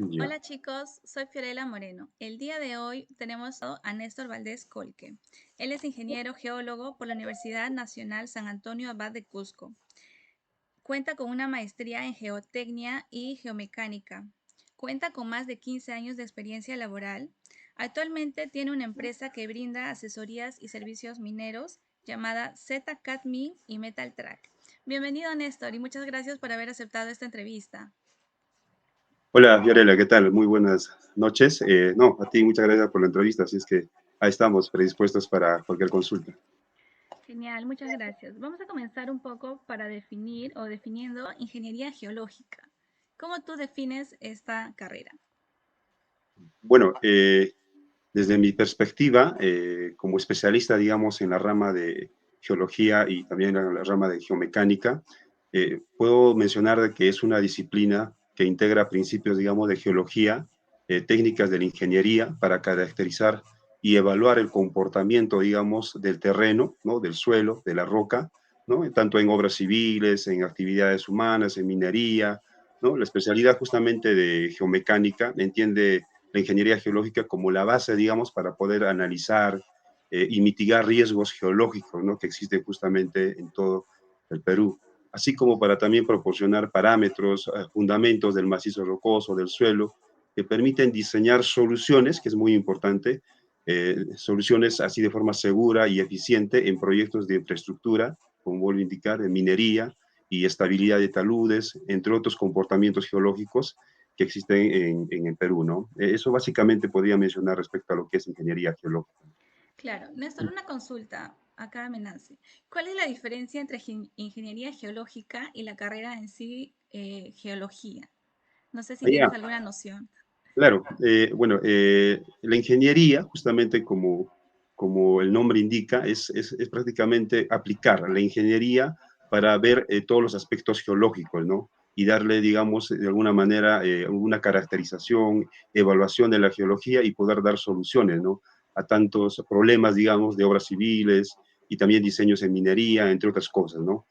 Ya. Hola chicos, soy Fiorella Moreno. El día de hoy tenemos a Néstor Valdés Colque. Él es ingeniero geólogo por la Universidad Nacional San Antonio Abad de Cusco. Cuenta con una maestría en geotecnia y geomecánica. Cuenta con más de 15 años de experiencia laboral. Actualmente tiene una empresa que brinda asesorías y servicios mineros llamada ZCatMin y MetalTrack. Bienvenido Néstor y muchas gracias por haber aceptado esta entrevista. Hola, Fiorella, ¿qué tal? Muy buenas noches. No, a ti muchas gracias por la entrevista, así es que ahí estamos, predispuestos para cualquier consulta. Genial, muchas gracias. Vamos a comenzar un poco para definir o definiendo ingeniería geológica. ¿Cómo tú defines esta carrera? Bueno, desde mi perspectiva, como especialista, digamos, en la rama de geología y también en la rama de geomecánica, puedo mencionar de que es una disciplina que integra principios, digamos, de geología, técnicas de la ingeniería para caracterizar y evaluar el comportamiento, digamos, del terreno, ¿no? Del suelo, de la roca, ¿no? Tanto en obras civiles, en actividades humanas, en minería, ¿no? La especialidad justamente de geomecánica entiende la ingeniería geológica como la base, digamos, para poder analizar y mitigar riesgos geológicos, ¿no? Que existen justamente en todo el Perú, así como para también proporcionar parámetros, fundamentos del macizo rocoso, del suelo, que permiten diseñar soluciones, que es muy importante, soluciones así de forma segura y eficiente en proyectos de infraestructura, como vuelvo a indicar, de minería y estabilidad de taludes, entre otros comportamientos geológicos que existen en el Perú, ¿no? Eso básicamente podría mencionar respecto a lo que es ingeniería geológica. Claro, Néstor, una consulta. Acá me nace. ¿Cuál es la diferencia entre ingeniería geológica y la carrera en sí, geología? No sé si Ya, tienes alguna noción. claro. Bueno, la ingeniería, justamente como el nombre indica, es prácticamente aplicar la ingeniería para ver todos los aspectos geológicos, ¿no? Y darle, digamos, de alguna manera, una caracterización, evaluación de la geología y poder dar soluciones, ¿no? A tantos problemas, digamos, de obras civiles y también diseños en minería, entre otras cosas, ¿no?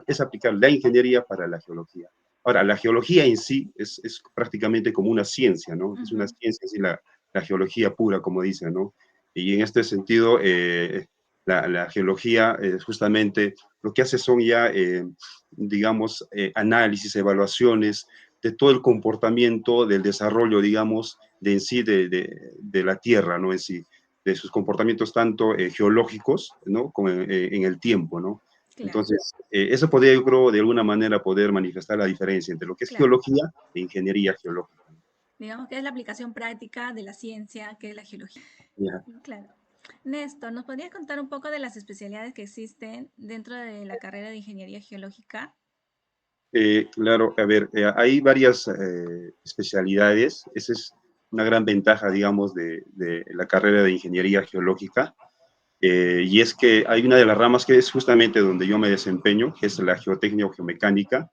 Es aplicar la ingeniería para la geología. Ahora, la geología en sí es prácticamente como una ciencia, ¿no? Es una Ujú. ciencia, es la geología pura, como dicen, ¿no? Y en este sentido, la geología justamente lo que hace son ya, digamos, análisis, evaluaciones de todo el comportamiento del desarrollo, digamos, de en sí de la Tierra, ¿no? En sí, de sus comportamientos tanto geológicos, ¿no? Como en el tiempo, ¿no? Claro, Entonces, eso podría, yo creo, de alguna manera poder manifestar la diferencia entre lo que es claro. geología e ingeniería geológica. Digamos que es la aplicación práctica de la ciencia, que es la geología. Ya. Claro. Néstor, ¿nos podrías contar un poco de las especialidades que existen dentro de la carrera de ingeniería geológica? Claro, a ver, hay varias especialidades. Esa es una gran ventaja, digamos, de la carrera de ingeniería geológica. Y es que hay una de las ramas que es justamente donde yo me desempeño, que es la geotecnia o geomecánica,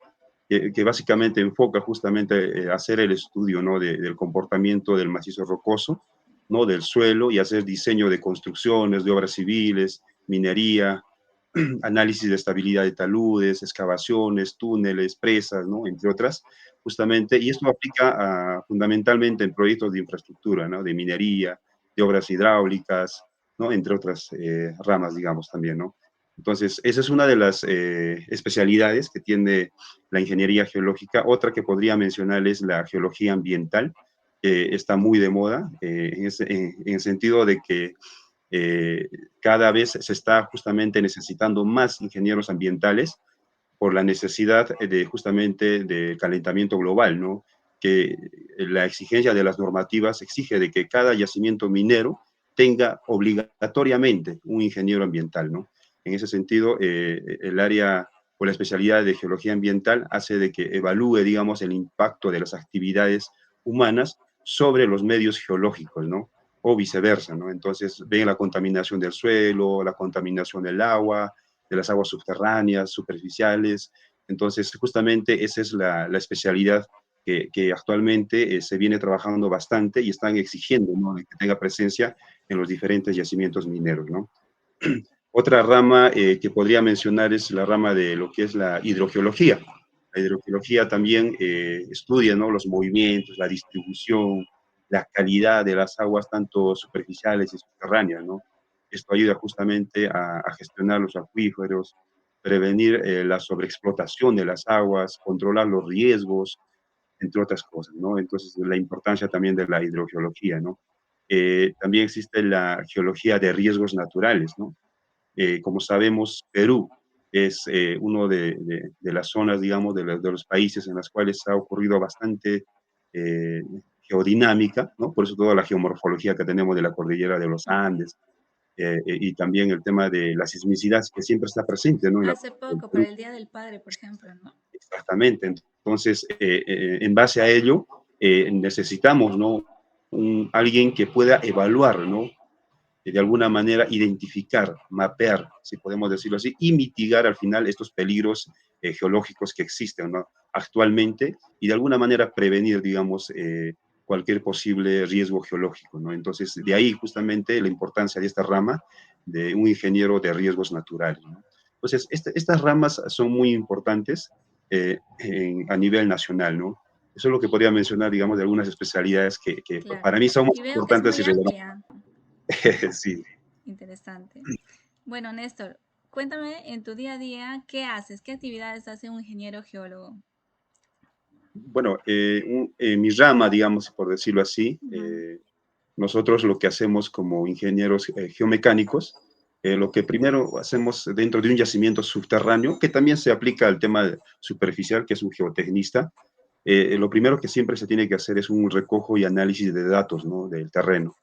que básicamente enfoca justamente hacer el estudio, ¿no? Del comportamiento del macizo rocoso, ¿no? Del suelo y hacer diseño de construcciones, de obras civiles, minería, análisis de estabilidad de taludes, excavaciones, túneles, presas, ¿no? Entre otras, justamente, y esto aplica fundamentalmente en proyectos de infraestructura, ¿no? De minería, de obras hidráulicas, ¿no? Entre otras ramas, digamos, también, ¿no? Entonces, esa es una de las especialidades que tiene la ingeniería geológica. Otra que podría mencionar es la geología ambiental, que está muy de moda, en el sentido de que eh, cada vez se está justamente necesitando más ingenieros ambientales por la necesidad de justamente de calentamiento global, ¿no? Que la exigencia de las normativas exige de que cada yacimiento minero tenga obligatoriamente un ingeniero ambiental, ¿no? En ese sentido, el área o la especialidad de geología ambiental hace de que evalúe, digamos, el impacto de las actividades humanas sobre los medios geológicos, ¿no? O viceversa, ¿no? Entonces, ven la contaminación del suelo, la contaminación del agua, de las aguas subterráneas, superficiales. Entonces, justamente esa es la especialidad que actualmente se viene trabajando bastante y están exigiendo, ¿no? De que tenga presencia en los diferentes yacimientos mineros, ¿no? Otra rama que podría mencionar es la rama de lo que es la hidrogeología, La hidrogeología también estudia, ¿no?, los movimientos, la distribución, la calidad de las aguas, tanto superficiales y subterráneas, ¿no? Esto ayuda justamente a gestionar los acuíferos, prevenir la sobreexplotación de las aguas, controlar los riesgos, entre otras cosas, ¿no? Entonces, la importancia también de la hidrogeología, ¿no? También existe la geología de riesgos naturales, ¿no? Como sabemos, Perú es uno de las zonas, digamos, de los países en las cuales ha ocurrido bastante eh, geodinámica, ¿no? Por eso toda la geomorfología que tenemos de la cordillera de los Andes, y también el tema de la sismicidad que siempre está presente, ¿no? En la Hace costa del poco, Perú. para el Día del Padre, por ejemplo, ¿no? Exactamente. Entonces, en base a ello, necesitamos, ¿no?, alguien que pueda evaluar, ¿no?, de alguna manera identificar, mapear, si podemos decirlo así, y mitigar al final estos peligros geológicos que existen, ¿no?, actualmente, y de alguna manera prevenir, digamos, cualquier posible riesgo geológico, ¿no? Entonces, de ahí justamente la importancia de esta rama de un ingeniero de riesgos naturales, ¿no? Entonces, estas ramas son muy importantes a nivel nacional, ¿no? Eso es lo que podría mencionar, digamos, de algunas especialidades que Claro. para mí son muy Y veo que es importantes y muy relevantes. amplia. Sí. Interesante. Bueno, Néstor, cuéntame en tu día a día, ¿qué haces? ¿Qué actividades hace un ingeniero geólogo? Bueno, mi rama, digamos, por decirlo así, Ujú. nosotros lo que hacemos como ingenieros geomecánicos, lo que primero hacemos dentro de un yacimiento subterráneo, que también se aplica al tema superficial, que es un geotecnista, lo primero que siempre se tiene que hacer es un recojo y análisis de datos, ¿no?, del terreno.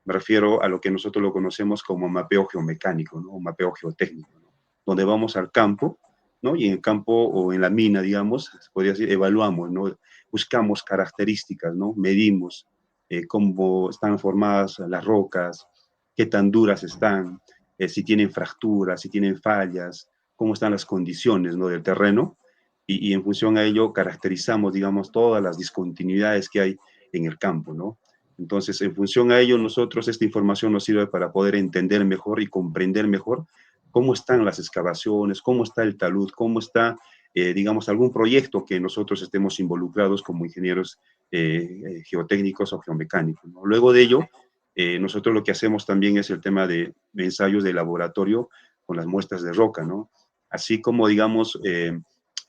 Me refiero a lo que nosotros lo conocemos como mapeo geomecánico, ¿no?, o mapeo geotécnico, ¿no?, donde vamos al campo, ¿no?, y en el campo o en la mina, digamos, se podría decir, evaluamos, ¿no?, buscamos características, ¿no?, medimos cómo están formadas las rocas, qué tan duras están, si tienen fracturas, si tienen fallas, cómo están las condiciones, ¿no?, del terreno, y en función a ello caracterizamos, digamos, todas las discontinuidades que hay en el campo, ¿no? Entonces, en función a ello, nosotros esta información nos sirve para poder entender mejor y comprender mejor cómo están las excavaciones, cómo está el talud, cómo está, digamos, algún proyecto que nosotros estemos involucrados como ingenieros geotécnicos o geomecánicos, ¿no? Luego de ello, nosotros lo que hacemos también es el tema de ensayos de laboratorio con las muestras de roca, ¿no? Así como, digamos,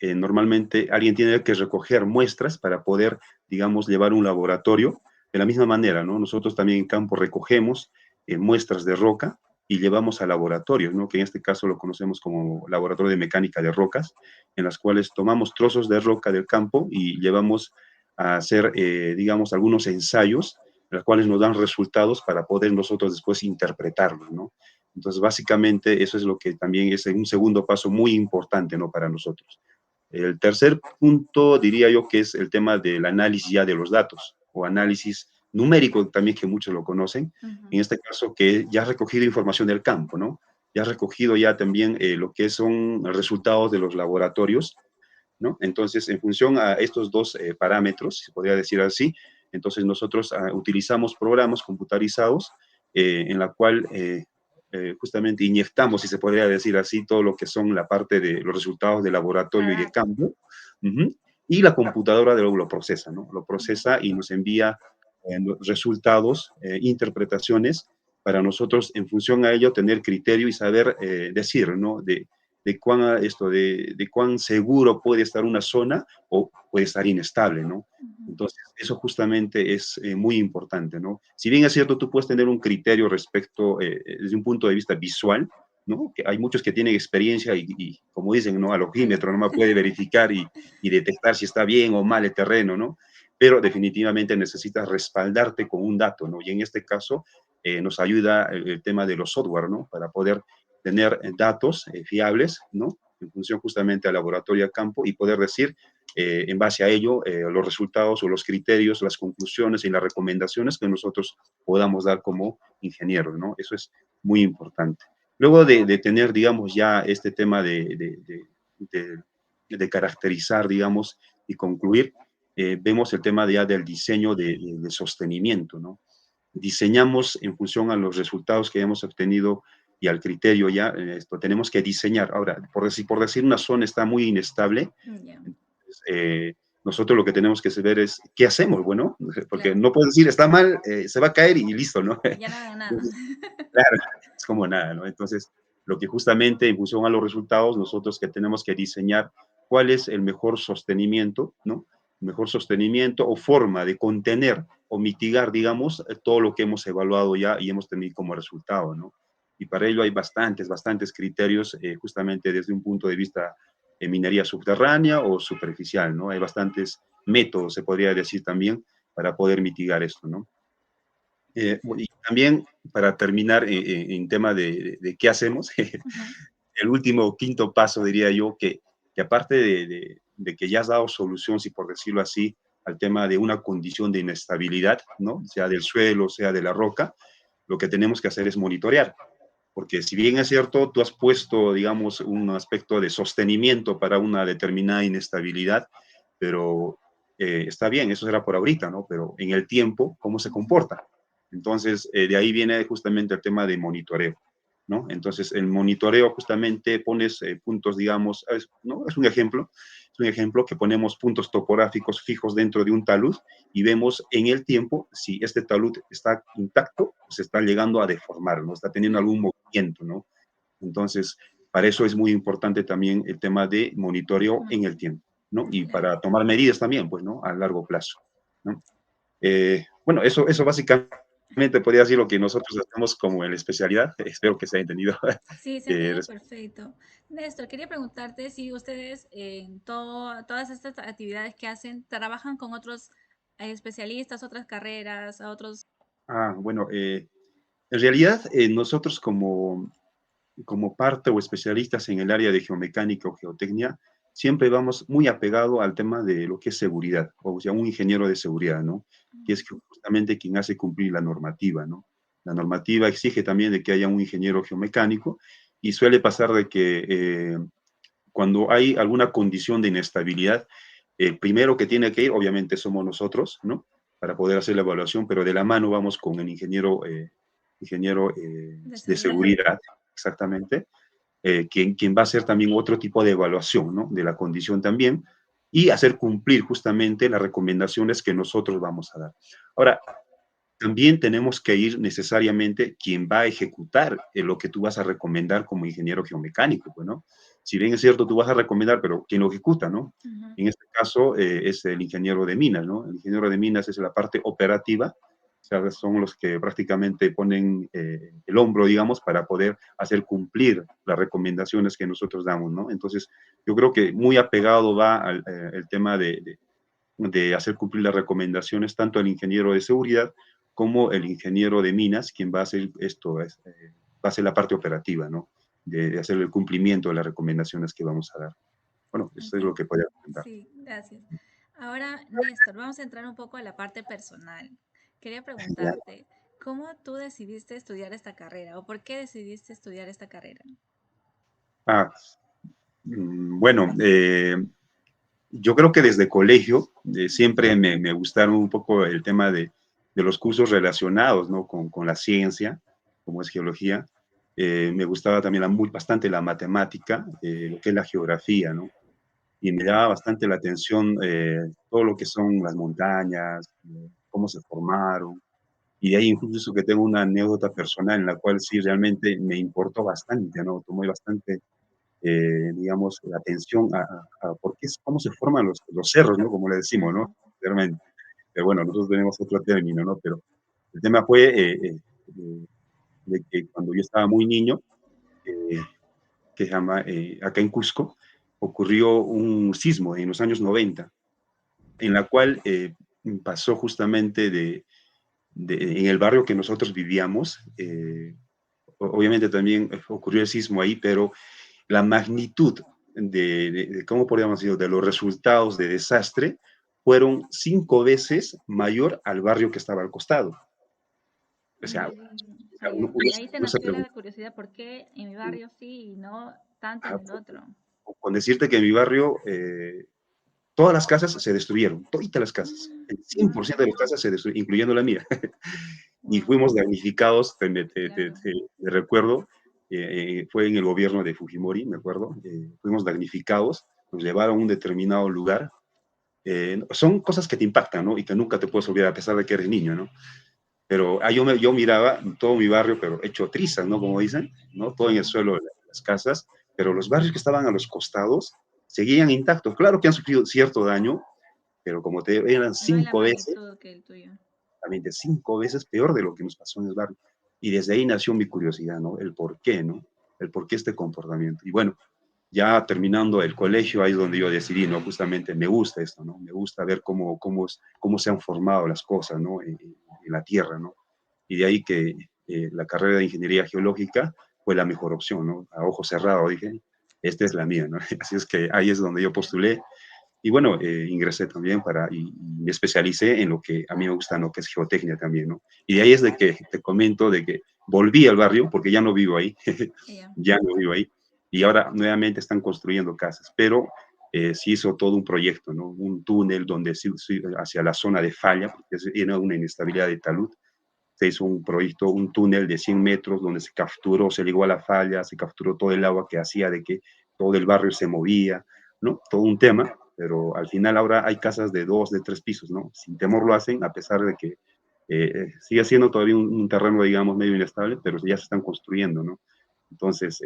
normalmente alguien tiene que recoger muestras para poder, digamos, llevar un laboratorio. De la misma manera, ¿no?, nosotros también en campo recogemos muestras de roca y llevamos a laboratorios, ¿no?, que en este caso lo conocemos como laboratorio de mecánica de rocas, en las cuales tomamos trozos de roca del campo y llevamos a hacer, digamos, algunos ensayos, los cuales nos dan resultados para poder nosotros después interpretarlos, ¿no? Entonces, básicamente, eso es lo que también es un segundo paso muy importante, ¿no?, para nosotros. El tercer punto diría yo que es el tema del análisis ya de los datos o análisis numérico también que muchos lo conocen. En Ujú. este caso que ya has recogido información del campo, ¿no? Ya has recogido ya también lo que son resultados de los laboratorios, ¿no? Entonces, en función a estos dos parámetros, se podría decir así, entonces nosotros utilizamos programas computarizados en la cual justamente inyectamos, si se podría decir así, todo lo que son la parte de los resultados de La laboratorio y de data. campo, uh-huh, y la computadora de luego lo procesa, ¿no? Lo Ujú. procesa y nos envía resultados, interpretaciones, para nosotros, en función a ello, tener criterio y saber decir, ¿no?, de cuán seguro puede estar una zona o puede estar inestable, ¿no? Ujú. Entonces, eso justamente es muy importante, ¿no? Si bien es cierto, tú puedes tener un criterio respecto, desde un punto de vista visual, ¿no? Que hay muchos que tienen experiencia y como dicen, ¿no?, al ojímetro, ¿no?, puede verificar y detectar si está bien o mal el terreno, ¿no? Pero definitivamente necesitas respaldarte con un dato, ¿no? Y en este caso nos ayuda el tema de los software, ¿no?, para poder tener datos fiables, ¿no?, en función justamente al laboratorio a campo y poder decir, en base a ello, los resultados o los criterios, las conclusiones y las recomendaciones que nosotros podamos dar como ingenieros, ¿no? Eso es muy importante. Luego de tener, digamos, ya este tema de caracterizar, digamos, y concluir, vemos el tema ya del diseño de sostenimiento, ¿no? Diseñamos en función a los resultados que hemos obtenido y al criterio ya, tenemos que diseñar. Ahora, por decir una zona está muy inestable, Ya. Entonces, nosotros lo que tenemos que saber es qué hacemos, bueno, porque Claro, no puedes decir está mal, se va a caer y listo, ¿no? ya no hagan nada. Entonces, claro, es como nada, ¿no? Entonces, lo que justamente en función a los resultados, nosotros que tenemos que diseñar cuál es el mejor sostenimiento, ¿no? Mejor sostenimiento o forma de contener o mitigar, digamos, todo lo que hemos evaluado ya y hemos tenido como resultado, ¿no? Y para ello hay bastantes criterios, justamente desde un punto de vista de minería subterránea o superficial, ¿no? Hay bastantes métodos, se podría decir también, para poder mitigar esto, ¿no? Y también, para terminar en tema de qué hacemos, Ujú, el último, quinto paso, diría yo, que aparte de que ya has dado solución, si por decirlo así, al tema de una condición de inestabilidad, ¿no? Sea del suelo, sea de la roca, lo que tenemos que hacer es monitorear. Porque si bien es cierto, tú has puesto, digamos, un aspecto de sostenimiento para una determinada inestabilidad, pero está bien, eso será por ahorita, ¿no? Pero en el tiempo, ¿cómo se ujú. comporta? Entonces, de ahí viene justamente el tema de monitoreo, ¿no? Entonces, el monitoreo justamente pones puntos, digamos, ¿no? Es un ejemplo que ponemos puntos topográficos fijos dentro de un talud y vemos en el tiempo si este talud está intacto o se está llegando a deformar, ¿no? Está teniendo algún movimiento, ¿no? Entonces, para eso es muy importante también el tema de monitoreo en el tiempo, ¿no? Y Claro. para tomar medidas también, pues, ¿no? A largo plazo, ¿no? Bueno, eso básicamente podría decir lo que nosotros hacemos como en la especialidad. Espero que se haya entendido. Sí, se ha Eh, entendido perfecto. Néstor, quería preguntarte si ustedes en todas estas actividades que hacen trabajan con otros especialistas, otras carreras, a otros. bueno, en realidad nosotros como parte o especialistas en el área de geomecánica o geotecnia, siempre vamos muy apegado al tema de lo que es seguridad, o sea, un ingeniero de seguridad, ¿no? Que es justamente quien hace cumplir la normativa, ¿no? La normativa exige también de que haya un ingeniero geomecánico y suele pasar de que cuando hay alguna condición de inestabilidad, el primero que tiene que ir, obviamente, somos nosotros, ¿no? Para poder hacer la evaluación, pero de la mano vamos con el ingeniero De de seguridad. seguridad, exactamente, quien va a hacer también otro tipo de evaluación, ¿no? De la condición también, y hacer cumplir justamente las recomendaciones que nosotros vamos a dar. Ahora, también tenemos que ir necesariamente quien va a ejecutar lo que tú vas a recomendar como ingeniero geomecánico, pues, ¿no? Si bien es cierto, tú vas a recomendar, pero ¿quién lo ejecuta, no? Ujú. En este caso es el ingeniero de minas, ¿no? El ingeniero de minas es la parte operativa, o sea, son los que prácticamente ponen el hombro, digamos, para poder hacer cumplir las recomendaciones que nosotros damos, ¿no? Entonces, yo creo que muy apegado va al el tema de hacer cumplir las recomendaciones tanto el ingeniero de seguridad como el ingeniero de minas, quien va a hacer esto, va a ser la parte operativa, ¿no? De hacer el cumplimiento de las recomendaciones que vamos a dar. Bueno, eso es Ok. lo que podría comentar. Sí, gracias. Ahora, Néstor, vamos a entrar un poco a la parte personal. Quería Ya. preguntarte, ¿cómo tú decidiste estudiar esta carrera o por qué decidiste estudiar esta carrera? Ah, bueno, yo creo que desde colegio siempre me gustaron un poco el tema de los cursos relacionados, ¿no? Con la ciencia, como es geología. Me gustaba también bastante la matemática, lo que es la geografía, ¿no? Y me llama bastante la atención todo lo que son las montañas, cómo se formaron. Y de ahí incluso que tengo una anécdota personal en la cual sí realmente me importó bastante, ¿no? Tomé bastante, digamos, atención a por qué, cómo se forman los cerros, ¿no? Como le decimos, ¿no? Ujú. Realmente. Pero bueno, nosotros tenemos otro término, ¿no? Pero el tema fue de que cuando yo estaba muy niño, eh, que se llama, acá en Cusco, ocurrió un sismo en los años 90 en la cual pasó justamente en el barrio que nosotros vivíamos. Obviamente también ocurrió el sismo ahí, pero la magnitud ¿cómo podríamos decir?, de los resultados de desastre fueron 5 veces mayor al barrio que estaba al costado. O sea, Y ahí te uno se nació pregunta, la curiosidad, ¿por qué en mi barrio sí y no tanto en el otro? con decirte que en mi barrio todas las casas se destruyeron, toditas las casas, el 100% de las casas se destruyeron, incluyendo la mía. Y Wow, fuimos damnificados, claro. te recuerdo, fue en el gobierno de Fujimori, me acuerdo, fuimos damnificados, nos llevaron a un determinado lugar son cosas que te impactan, ¿no? Y que nunca te puedes olvidar a pesar de que eres niño, ¿no? Pero yo miraba todo mi barrio, pero hecho trizas, ¿no? Como dicen, ¿no? Todo en el Claro, suelo de las casas, pero los barrios que estaban a los costados seguían intactos. Claro que han sufrido cierto daño, pero como te digo, eran no en la 5 veces, magnitud que el tuyo. también de 5 veces peor de lo que nos pasó en el barrio. Y desde ahí nació mi curiosidad, ¿no? El por qué, ¿no? El por qué este comportamiento. Y bueno, ya terminando el colegio, ahí es donde yo decidí, ¿no? Justamente me gusta esto, ¿no? Me gusta ver cómo se han formado las cosas, ¿no? En la tierra, ¿no? Y de ahí que la carrera de ingeniería geológica fue la mejor opción, ¿no? A ojo cerrado dije, esta es la mía, ¿no? Así es que ahí es donde yo postulé y bueno, ingresé también y me especialicé en lo que a mí me gusta, ¿no? Que es geotecnia también, ¿no? Y de ahí es de que te comento de que volví al barrio, porque ya no vivo ahí, Ya. ya no vivo ahí, y ahora nuevamente están construyendo casas, pero se hizo todo un proyecto, ¿no? Un túnel donde hacia la zona de falla, porque era una inestabilidad de talud, se hizo un proyecto, un túnel de 100 metros donde se capturó, se ligó a la falla, se capturó todo el agua que hacía de que todo el barrio se movía, ¿no? Todo un tema, pero al final ahora hay casas de 2, de 3 pisos, ¿no? Sin temor lo hacen, a pesar de que sigue siendo todavía un terreno, digamos, medio inestable, pero ya se están construyendo, ¿no? Entonces,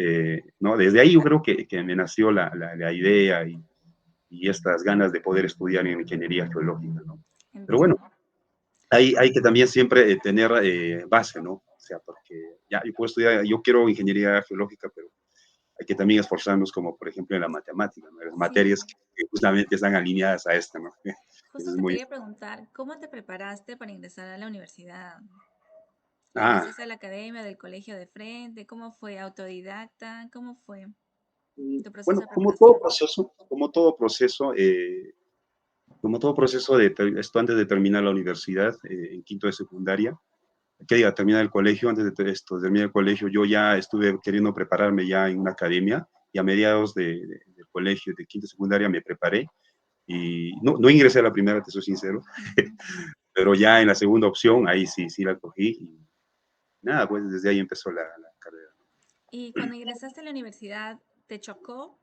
¿no? Desde ahí yo creo que me nació la idea y estas ganas de poder estudiar en ingeniería geológica, ¿no? Pero bueno, Entiendo. hay que también siempre tener base, ¿no? O sea, porque ya yo puedo estudiar, yo quiero ingeniería geológica, pero hay que también esforzarnos, como por ejemplo en la matemática, ¿no? Las materias Sí, que justamente están alineadas a esta, ¿no? Eso justo es te muy... quería preguntar, ¿cómo te preparaste para ingresar a la universidad? Ah, ¿Ingresaste a la academia del colegio de frente? ¿Cómo fue? ¿Autodidacta? ¿Cómo fue tu proceso bueno, de preparación? como todo proceso esto antes de terminar la universidad, en quinto de secundaria, que diga, terminar el colegio, antes de esto, de terminar el colegio, yo ya estuve queriendo prepararme ya en una academia y a mediados del colegio, de quinto de secundaria, me preparé y no ingresé a la primera, te soy sincero, Ujú. pero ya en la segunda opción, ahí sí la cogí y nada, pues desde ahí empezó la carrera. Y cuando ingresaste a la universidad, ¿te chocó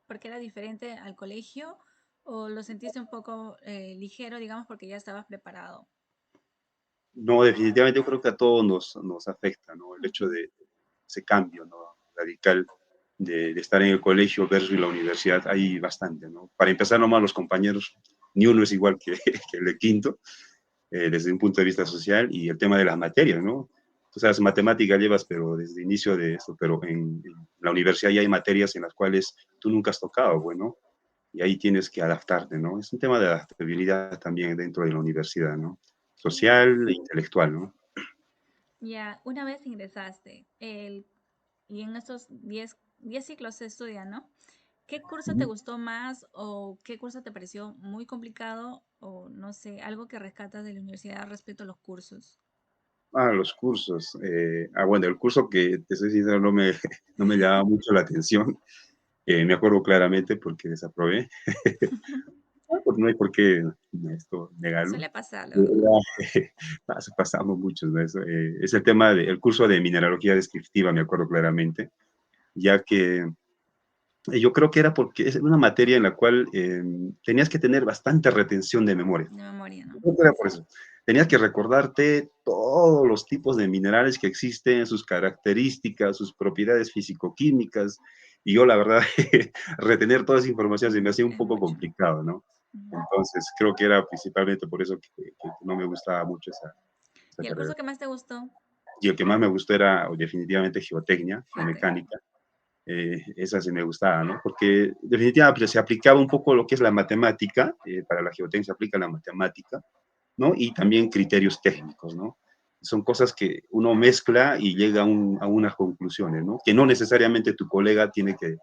porque era diferente al colegio o lo sentiste un poco ligero, digamos, porque ya estabas preparado? No, definitivamente yo creo que a todos nos afecta, ¿no? El hecho Ujú. de ese cambio, ¿no? Radical de estar en el colegio versus la universidad, hay bastante, ¿no? Para empezar, nomás los compañeros, ni uno es igual que, que el de quinto, desde un punto de vista social, y el tema de las materias, ¿no? Tú sabes, matemática llevas, pero desde el inicio de eso, pero en la universidad ya hay materias en las cuales tú nunca has tocado, bueno, y ahí tienes que adaptarte, ¿no? Es un tema de adaptabilidad también dentro de la universidad, ¿no? Y Social e intelectual, ¿no? ya, una vez ingresaste, y en estos 10 ciclos se estudian, ¿no? ¿Qué curso te Ujú. gustó más o qué curso te pareció muy complicado o no sé, algo que rescatas de la universidad respecto a los cursos? Los cursos. Bueno, el curso que, te soy sincero, no me llamaba mucho la atención. Me acuerdo claramente porque desaprobé. Pues no hay por qué esto negarlo. Suele pasar, la De verdad. verdad, pasamos muchos de eso. Es el tema del curso de mineralogía descriptiva, me acuerdo claramente, ya que yo creo que era porque es una materia en la cual tenías que tener bastante retención de memoria. De memoria, ¿no? Creo que era por eso. Tenías que recordarte todos los tipos de minerales que existen, sus características, sus propiedades físico-químicas, y yo la verdad, retener toda esa información se me hacía un Es poco mucho. complicado, ¿no? Ujú. Entonces, creo que era principalmente por eso que no me gustaba mucho esa ¿Y el carrera. curso que más te gustó? Y el que más me gustó era definitivamente geotecnia, Geotecnia. geomecánica. Esa sí me gustaba, ¿no? Porque definitivamente se aplicaba un poco lo que es la matemática, para la geotecnia se aplica la matemática, ¿no? Y también criterios técnicos, ¿no? Son cosas que uno mezcla y llega a unas conclusiones, ¿no? Que no necesariamente tu colega tiene que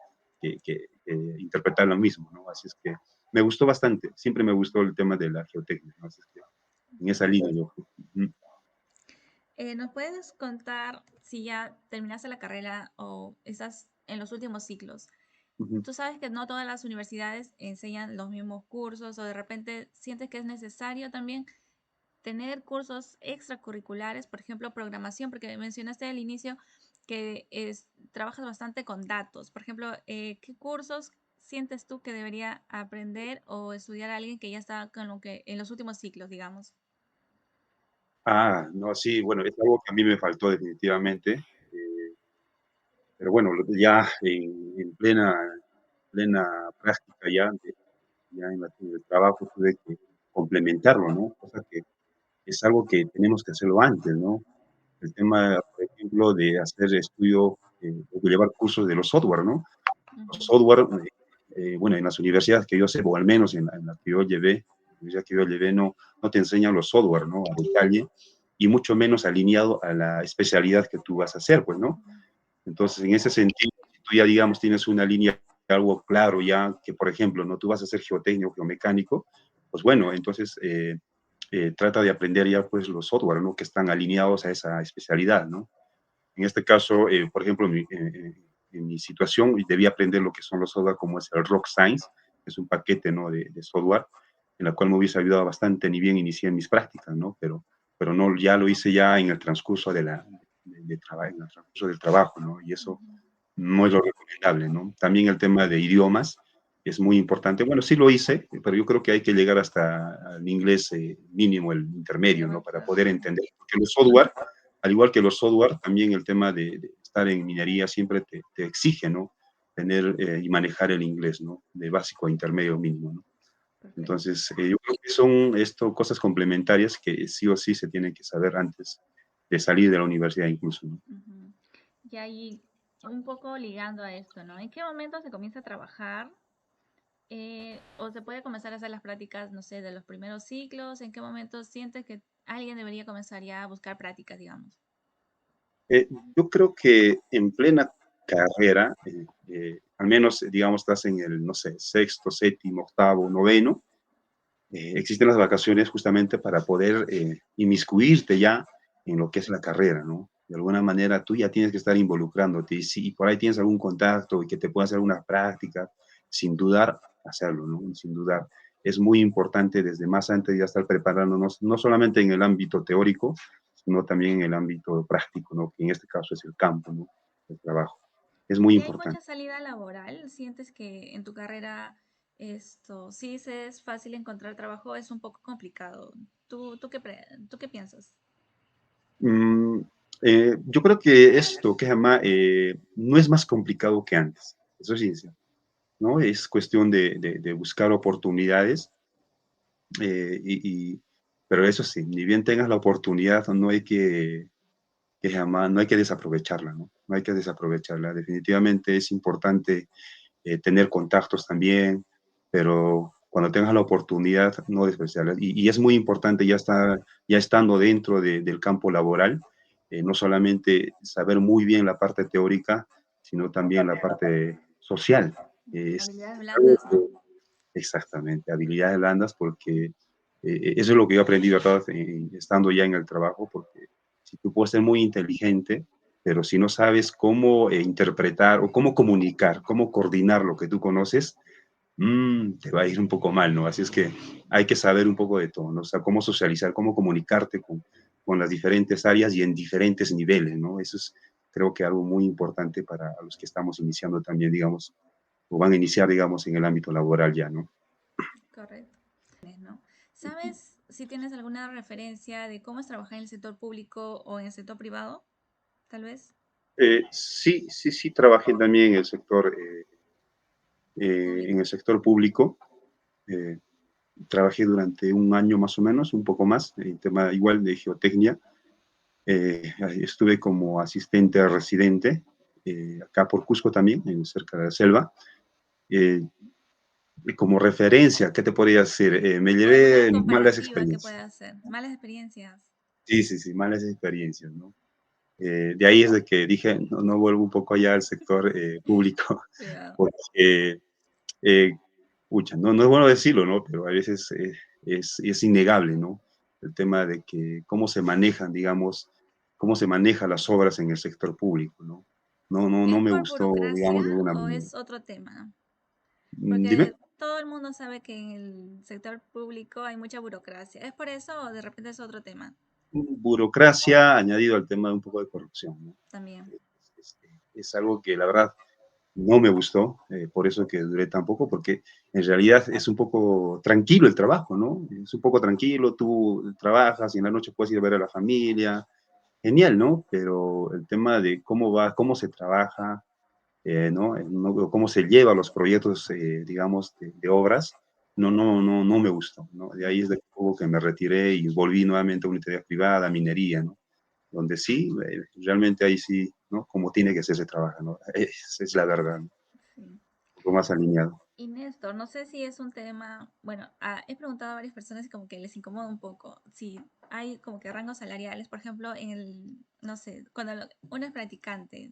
interpretar lo mismo, ¿no? Así es que me gustó bastante, siempre me gustó el tema de la geotecnia, ¿no? Así es que en esa línea yo. Ujú, ¿Nos puedes contar si ya terminaste la carrera o estás en los últimos ciclos? ujú. Tú sabes que no todas las universidades enseñan los mismos cursos o de repente sientes que es necesario también tener cursos extracurriculares, por ejemplo, programación, porque mencionaste al inicio que trabajas bastante con datos. Por ejemplo, ¿qué cursos sientes tú que debería aprender o estudiar a alguien que ya está con lo que en los últimos ciclos, digamos? No, sí, bueno, es algo que a mí me faltó definitivamente, pero bueno, ya en plena práctica ya en el trabajo tuve que complementarlo, ¿no? Cosa que es algo que tenemos que hacerlo antes, ¿no? El tema, por ejemplo, de hacer estudio o de llevar cursos de los software, ¿no? Los Ujú, software, bueno, en las universidades que yo sé, o al menos en la que yo llevé, no te enseñan los software, ¿no? A detalle, y mucho menos alineado a la especialidad que tú vas a hacer, pues, ¿no? ujú, Entonces, en ese sentido, si tú ya, digamos, tienes una línea, algo claro ya, que por ejemplo, ¿no? Tú vas a ser geotécnico, geomecánico, pues bueno, entonces trata de aprender ya pues los software, ¿no? Que están alineados a esa especialidad, ¿no? En este caso, por ejemplo, en mi situación, debí aprender lo que son los software como es el Rock Science, que es un paquete, ¿no? De software, en la cual me hubiese ayudado bastante, ni bien inicié mis prácticas, ¿no? Pero no, ya lo hice ya en el transcurso en el transcurso del trabajo, ¿no? Y eso ujú. no es lo recomendable, ¿no? También el tema de idiomas es muy importante. Bueno, sí lo hice, pero yo creo que hay que llegar hasta el inglés mínimo, el intermedio, ¿no? Para Universal. poder entender. Porque los software, al igual que los software, también el tema de estar en minería siempre te exige, ¿no? Tener y manejar el inglés, ¿no? De básico a intermedio mínimo, ¿no? Perfecto. Entonces, yo creo que son esto cosas complementarias que sí o sí se tienen que saber antes de salir de la universidad incluso, ¿no? Ujú. Y ahí, un poco ligando a esto, ¿no? ¿En qué momento se comienza a trabajar? ¿O se puede comenzar a hacer las prácticas, no sé, de los primeros ciclos? ¿En qué momento sientes que alguien debería comenzar ya a buscar prácticas, digamos? Yo creo que en plena carrera, al menos, digamos, estás en el, no sé, sexto, séptimo, octavo, noveno, existen las vacaciones justamente para poder inmiscuirte ya en lo que es la carrera, ¿no? De alguna manera tú ya tienes que estar involucrándote y si por ahí tienes algún contacto y que te pueda hacer una práctica, sin dudar, hacerlo, ¿no? Sin dudar. Es muy importante desde más antes ya estar preparándonos, no solamente en el ámbito teórico, sino también en el ámbito práctico, ¿no? Que en este caso es el campo, ¿no? El trabajo. Es muy ¿Y hay importante. mucha salida laboral? ¿Sientes que en tu carrera esto, sí se es fácil encontrar trabajo, es un poco complicado? ¿Tú qué piensas? Mm, yo creo que esto que se llama no es más complicado que antes, eso sí, sí, ¿no? Es cuestión de buscar oportunidades, pero eso sí, ni bien tengas la oportunidad, no hay no hay que desaprovecharla, ¿no? No hay que desaprovecharla. Definitivamente es importante tener contactos también, pero cuando tengas la oportunidad, no despreciarla. Y es muy importante ya estando dentro del campo laboral, no solamente saber muy bien la parte teórica, sino también la parte social. Habilidades Es algo blandas, ¿no? exactamente, habilidades blandas, porque eso es lo que yo aprendí, ¿verdad? Estando ya en el trabajo, porque si tú puedes ser muy inteligente, pero si no sabes cómo interpretar o cómo comunicar, cómo coordinar lo que tú conoces, te va a ir un poco mal, ¿no? Así es que hay que saber un poco de todo, ¿no? O sea, cómo socializar, cómo comunicarte con las diferentes áreas y en diferentes niveles, ¿no? Eso es, creo que algo muy importante para los que estamos iniciando también, digamos, o van a iniciar, digamos, en el ámbito laboral ya, ¿no? Correcto. ¿No? ¿Sabes si tienes alguna referencia de cómo es trabajar en el sector público o en el sector privado? Tal vez. Sí, trabajé también en Público. el sector público. Eh, Trabajé durante un año más o menos, un poco más, en tema igual de geotecnia. Estuve como asistente residente acá por Cusco también, cerca de la selva. Eh, y como referencia, ¿qué te podría decir? Me ¿O alguna llevé malas comparativa que experiencias. pueda hacer? Malas experiencias. Sí, malas experiencias, ¿no? De ahí es de que dije, no vuelvo un poco allá al sector público, Cuidado. porque, eh, pucha, no es bueno decirlo, ¿no? Pero a veces es innegable, ¿no? El tema de que cómo se manejan, digamos, cómo se manejan las obras en el sector público, ¿no? No ¿Es me por gustó, burocracia digamos, de alguna o manera. es otro tema? Dime. Porque todo el mundo sabe que en el sector público hay mucha burocracia. ¿Es por eso o de repente es otro tema Burocracia añadido al tema de un poco de corrupción, ¿no? también? Es algo que la verdad no me gustó, por eso que duré tan poco, porque en realidad es un poco tranquilo el trabajo, ¿no? Es un poco tranquilo, tú trabajas y en la noche puedes ir a ver a la familia, genial, ¿no? Pero el tema de cómo va, cómo se trabaja, ¿no? Cómo se lleva los proyectos, digamos, de obras, no me gustó, ¿no? De ahí es de poco que me retiré y volví nuevamente a una actividad privada, minería, ¿no? Donde sí, realmente ahí sí, ¿no? Como tiene que ser se trabaja, ¿no? Es la verdad, ¿no? Sí. Un poco más alineado. Y Néstor, no sé si es un tema, bueno, he preguntado a varias personas y como que les incomoda un poco, si hay como que rangos salariales, por ejemplo, en el, no sé, cuando uno es practicante,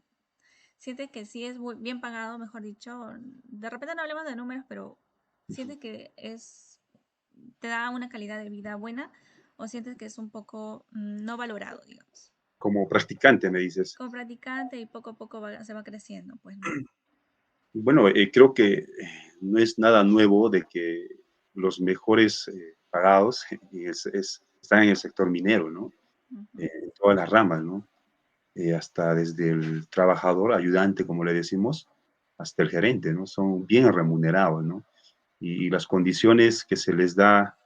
siente que sí es bien pagado, mejor dicho, de repente no hablemos de números, pero siente que te da una calidad de vida buena o sientes que es un poco no valorado, digamos. Como practicante, me dices. Como practicante y poco a poco se va creciendo, pues, ¿no? Bueno, creo que no es nada nuevo de que los mejores pagados están en el sector minero, ¿no? Ujú. En todas las ramas, ¿no? Hasta desde el trabajador, ayudante, como le decimos, hasta el gerente, ¿no? Son bien remunerados, ¿no? Y las condiciones que se les da,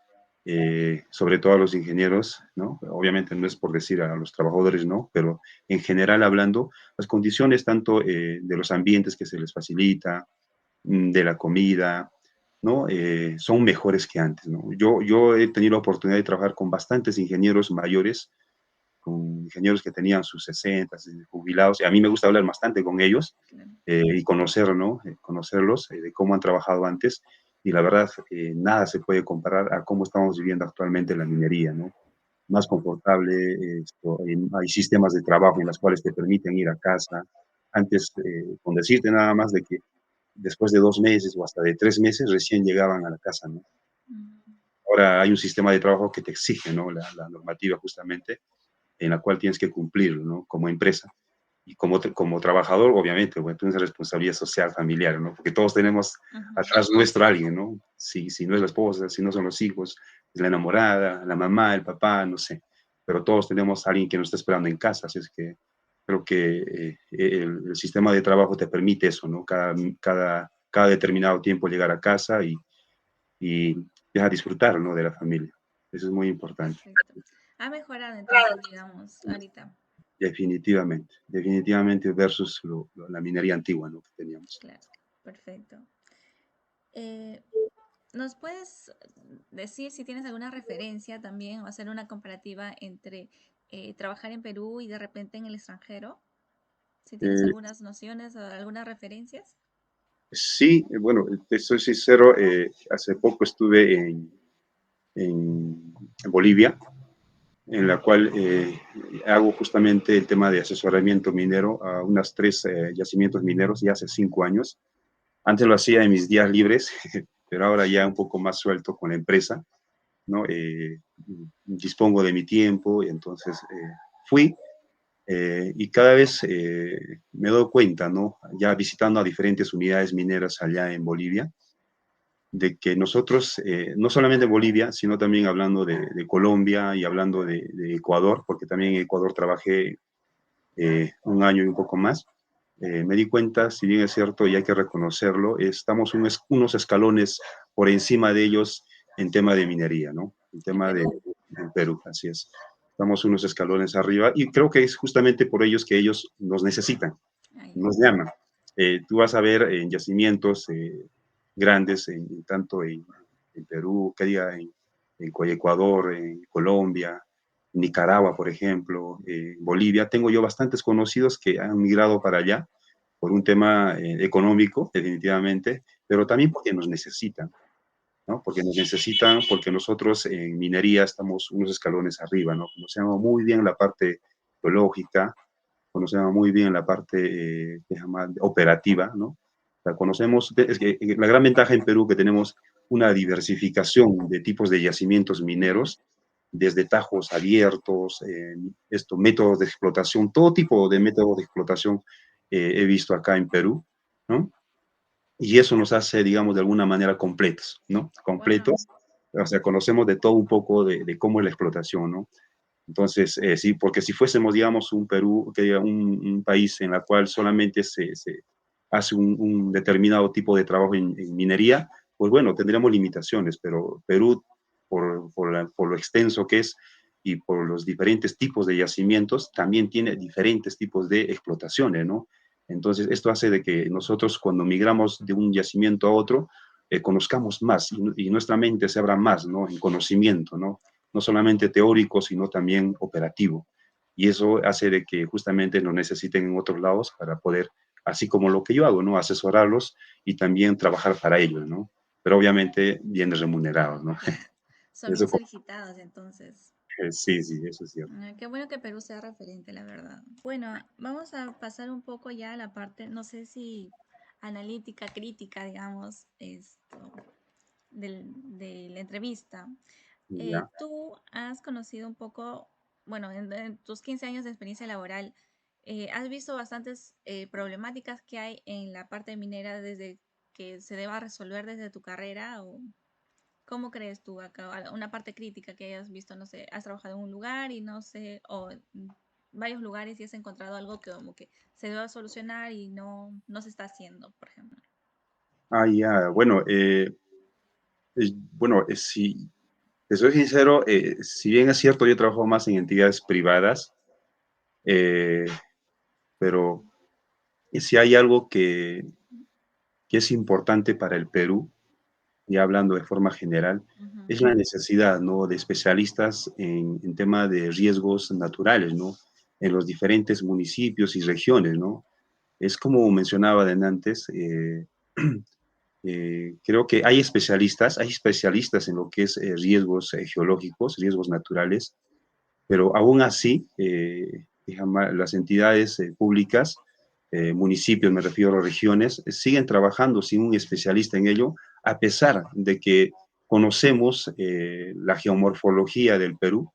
sobre todo a los ingenieros, ¿no? Obviamente no es por decir a los trabajadores, no, pero en general hablando, las condiciones tanto de los ambientes que se les facilita, de la comida, ¿no? Son mejores que antes, ¿no? Yo he tenido la oportunidad de trabajar con bastantes ingenieros mayores, con ingenieros que tenían sus 60, jubilados, y a mí me gusta hablar bastante con ellos Claro. y conocer, ¿no? Conocerlos, de cómo han trabajado antes, y la verdad, nada se puede comparar a cómo estamos viviendo actualmente en la minería, ¿no? Más confortable, hay sistemas de trabajo en los cuales te permiten ir a casa. Antes, con decirte nada más de que después de 2 meses o hasta de 3 meses recién llegaban a la casa, ¿no? Mm. Ahora hay un sistema de trabajo que te exige, ¿no? La normativa justamente en la cual tienes que cumplir, ¿no? Como empresa. Y como trabajador, obviamente, bueno, tienes responsabilidad social, familiar, ¿no? Porque todos tenemos Ujú. atrás nuestro alguien, ¿no? Si no es la esposa, si no son los hijos, es la enamorada, la mamá, el papá, no sé. Pero todos tenemos a alguien que nos está esperando en casa, así es que creo que el sistema de trabajo te permite eso, ¿no? Cada determinado tiempo llegar a casa y deja disfrutar, ¿no? De la familia. Eso es muy importante. Perfecto. Ha mejorado entonces, digamos, ahorita. Definitivamente, definitivamente versus la minería antigua, ¿no? Que teníamos. Claro, perfecto. Eh, ¿Nos puedes decir si tienes alguna referencia también o hacer una comparativa entre trabajar en Perú y de repente en el extranjero? Si tienes Eh, algunas nociones o algunas referencias. sí, bueno, te soy sincero, hace poco estuve en Bolivia, en la cual hago justamente el tema de asesoramiento minero a unas 3 yacimientos mineros ya hace 5 años. Antes lo hacía en mis días libres, pero ahora ya un poco más suelto con la empresa, ¿no? Dispongo de mi tiempo y entonces fui y cada vez me doy cuenta, ¿no? Ya visitando a diferentes unidades mineras allá en Bolivia, de que nosotros, no solamente en Bolivia, sino también hablando de Colombia y hablando de Ecuador, porque también en Ecuador trabajé un año y un poco más, me di cuenta, si bien es cierto y hay que reconocerlo, estamos unos escalones por encima de ellos en tema de minería, ¿no? En En tema de Perú. en Perú, así es. Estamos unos escalones arriba y creo que es justamente por ellos que ellos nos necesitan, Ah, ya. nos llaman. Tú vas a ver en yacimientos grandes, tanto en Perú, que diga en Ecuador, en Colombia, Nicaragua, por ejemplo, Bolivia. Tengo yo bastantes conocidos que han migrado para allá por un tema económico, definitivamente, pero también porque nos necesitan, ¿no? Porque nos necesitan, porque nosotros en minería estamos unos escalones arriba, ¿no? Conocemos muy bien la parte geológica, conocemos muy bien la parte que se llama operativa, ¿no? La conocemos, es que la gran ventaja en Perú que tenemos una diversificación de tipos de yacimientos mineros, desde tajos abiertos, métodos de explotación, todo tipo de métodos de explotación he visto acá en Perú, ¿no? Y eso nos hace, digamos, de alguna manera completos, ¿no? Wow. Completos, o sea, conocemos de todo un poco de cómo es la explotación, ¿no? Entonces, sí, porque si fuésemos, digamos, un Perú, que un país en el cual solamente hace un determinado tipo de trabajo en minería, pues bueno, tendríamos limitaciones, pero Perú, por lo extenso que es y por los diferentes tipos de yacimientos, también tiene diferentes tipos de explotaciones, ¿no? Entonces, esto hace de que nosotros cuando migramos de un yacimiento a otro, conozcamos más y nuestra mente se abra más, ¿no? En conocimiento, ¿no? No solamente teórico, sino también operativo. Y eso hace de que justamente nos necesiten en otros lados para poder, así como lo que yo hago, ¿no? Asesorarlos y también trabajar para ellos, ¿no? Pero obviamente bien remunerados, ¿no? Son bien Eso, solicitados, entonces. sí, sí, eso es cierto. Qué bueno que Perú sea referente, la verdad. Bueno, vamos a pasar un poco ya a la parte, no sé si analítica, crítica, digamos, esto, de la entrevista. Ya. Tú has conocido un poco, bueno, en tus 15 años de experiencia laboral, ¿has visto bastantes problemáticas que hay en la parte minera desde que se deba resolver desde tu carrera? ¿O cómo crees tú acá? Una parte crítica que hayas visto, no sé, has trabajado en un lugar y no sé, o en varios lugares y has encontrado algo que como que se deba solucionar y no se está haciendo, por ejemplo. Ah, ya, bueno, bueno, si te soy sincero, si bien es cierto, yo trabajo más en entidades privadas, eh, pero si hay algo que es importante para el Perú, ya hablando de forma general, Ujú. es la necesidad, ¿no? De especialistas en tema de riesgos naturales, ¿no? En los diferentes municipios y regiones, ¿no? Es como mencionaba de antes, creo que hay especialistas en lo que es riesgos geológicos, riesgos naturales, pero aún así, digamos, las entidades públicas, municipios, me refiero a regiones, siguen trabajando sin un especialista en ello, a pesar de que conocemos la geomorfología del Perú,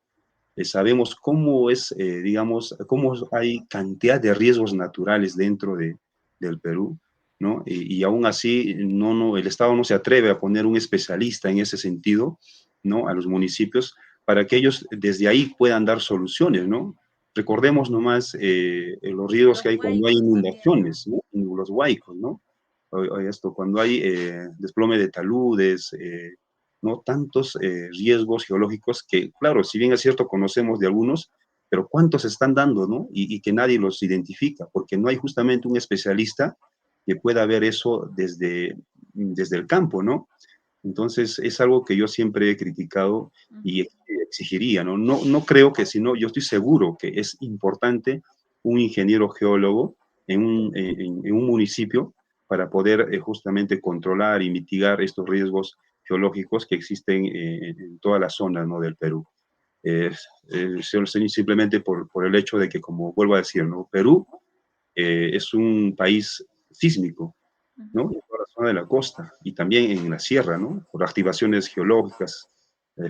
sabemos cómo es, digamos, cómo hay cantidad de riesgos naturales dentro del Perú, ¿no? Y aún así, el Estado no se atreve a poner un especialista en ese sentido, ¿no? A los municipios para que ellos desde ahí puedan dar soluciones, ¿no? Recordemos nomás los riesgos Los que hay cuando hay huaicos también. inundaciones, ¿no? Los huaicos, ¿no? Esto, cuando hay desplome de taludes, ¿no? Tantos riesgos geológicos que, claro, si bien es cierto, conocemos de algunos, pero ¿cuántos se están dando, no? Y que nadie los identifica, porque no hay justamente un especialista que pueda ver eso desde el campo, ¿no? Entonces, es algo que yo siempre he criticado y Ujú. exigiría, ¿no? No creo que, si no, yo estoy seguro que es importante un ingeniero geólogo en un municipio para poder justamente controlar y mitigar estos riesgos geológicos que existen en toda la zona, ¿no? Del Perú. Simplemente por el hecho de que, como vuelvo a decir, ¿no? Perú es un país sísmico, ¿no? Ujú. En toda la zona de la costa y también en la sierra, ¿no? Por activaciones geológicas,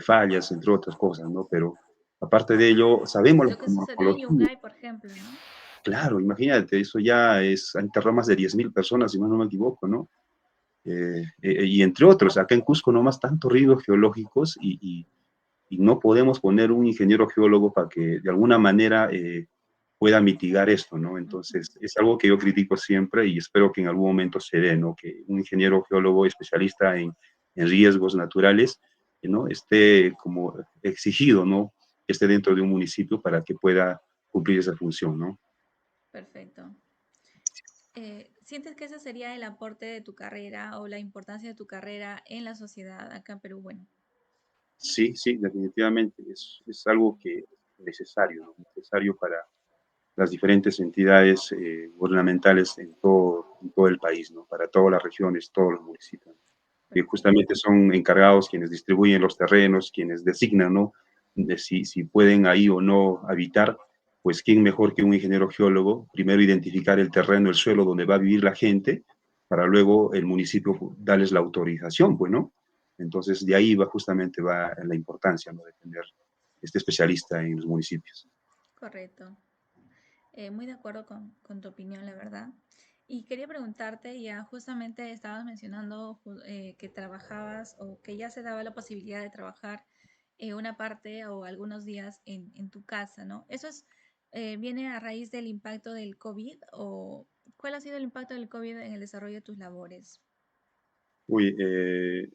fallas, entre otras cosas, ¿no? Pero aparte de ello, sabemos la Lo que sucedió en morfología. Yungay, por ejemplo, ¿no? Claro, imagínate, eso ya es, ha enterrado más de 10.000 personas, si no me equivoco, ¿no? Y entre otros, acá en Cusco nomás tantos ríos geológicos y no podemos poner un ingeniero geólogo para que de alguna manera pueda mitigar esto, ¿no? Ujú. Entonces, es algo que yo critico siempre y espero que en algún momento se dé, ¿no? Que un ingeniero geólogo especialista en riesgos naturales, ¿no? Esté como exigido, ¿no? Que esté dentro de un municipio para que pueda cumplir esa función, ¿no? Perfecto. ¿Sientes que ese sería el aporte de tu carrera o la importancia de tu carrera en la sociedad acá en Perú? Bueno, Sí, sí, definitivamente es algo que es necesario, ¿no? Necesario para las diferentes entidades gubernamentales en todo el país, ¿no? Para todas las regiones, todos los municipios, que perfecto. justamente son encargados quienes distribuyen los terrenos, quienes designan, ¿no? De si pueden ahí o no habitar, pues quién mejor que un ingeniero geólogo, primero identificar el terreno, el suelo donde va a vivir la gente, para luego el municipio darles la autorización, pues, ¿no? Entonces, de ahí va justamente va la importancia, ¿no? De tener este especialista en los municipios. Correcto. Muy de acuerdo con tu opinión, la verdad. Y quería preguntarte, ya justamente estabas mencionando que trabajabas o que ya se daba la posibilidad de trabajar una parte o algunos días en tu casa, ¿no? ¿Eso es, viene a raíz del impacto del COVID o ¿Cuál ha sido el impacto del COVID en el desarrollo de tus labores? Uy, el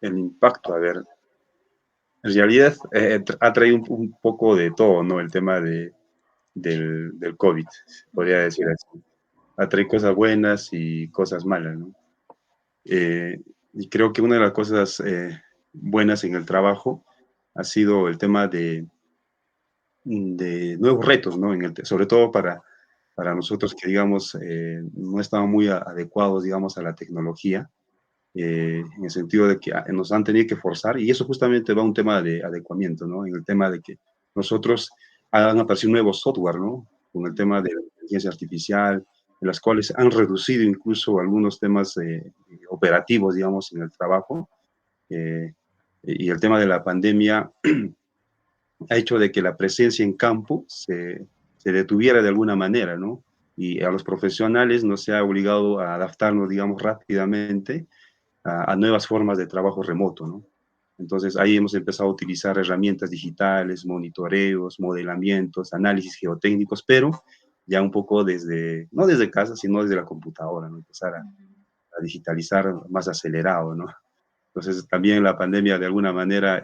impacto, a ver, en realidad ha traído un poco de todo, ¿no? El tema del COVID, podría Ya. decir así. Ha traído cosas buenas y cosas malas, ¿no? Y creo que una de las cosas buenas en el trabajo ha sido el tema de nuevos retos, ¿no? Sobre todo para nosotros que, digamos, no estamos muy adecuados, digamos, a la tecnología, en el sentido de que nos han tenido que forzar, y eso justamente va a un tema de adecuamiento, ¿no? En el tema de que nosotros han aparecido nuevos software, ¿no? Con el tema de la inteligencia artificial, en las cuales han reducido incluso algunos temas operativos, digamos, en el trabajo. eh, y el tema de la pandemia ha hecho de que la presencia en campo se detuviera de alguna manera, ¿no? Y a los profesionales nos se ha obligado a adaptarnos, digamos, rápidamente a nuevas formas de trabajo remoto, ¿no? Entonces ahí hemos empezado a utilizar herramientas digitales, monitoreos, modelamientos, análisis geotécnicos, pero ya un poco desde, no desde casa, sino desde la computadora, ¿no? Empezar a digitalizar más acelerado, ¿no? Entonces también la pandemia de alguna manera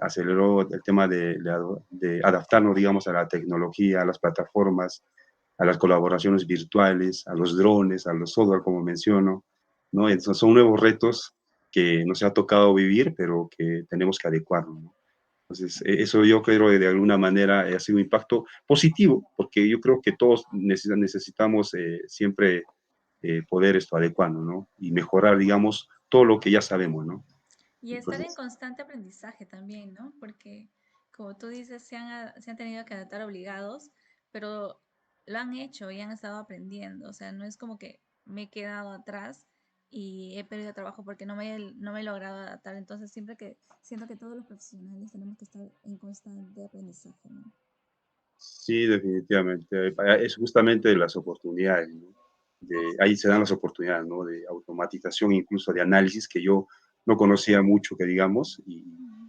aceleró el tema de adaptarnos, digamos, a la tecnología, a las plataformas, a las colaboraciones virtuales, a los drones, a los software, como menciono, ¿no? Entonces, son nuevos retos que nos ha tocado vivir, pero que tenemos que adecuarnos, ¿no? Entonces, eso yo creo que de alguna manera ha sido un impacto positivo, porque yo creo que todos necesitamos siempre poder esto adecuarnos, ¿no? Y mejorar, digamos, todo lo que ya sabemos, ¿no? Y estar en Entonces, constante aprendizaje también, ¿no? Porque, como tú dices, se han tenido que adaptar obligados, pero lo han hecho y han estado aprendiendo. O sea, no es como que me he quedado atrás y he perdido trabajo porque no me he logrado adaptar. Entonces, siempre que siento que todos los profesionales tenemos que estar en constante aprendizaje, ¿no? sí, definitivamente. Es justamente las oportunidades, ¿no? Ahí se dan las oportunidades, ¿no? De automatización, incluso de análisis, que yo no conocía mucho, que digamos, y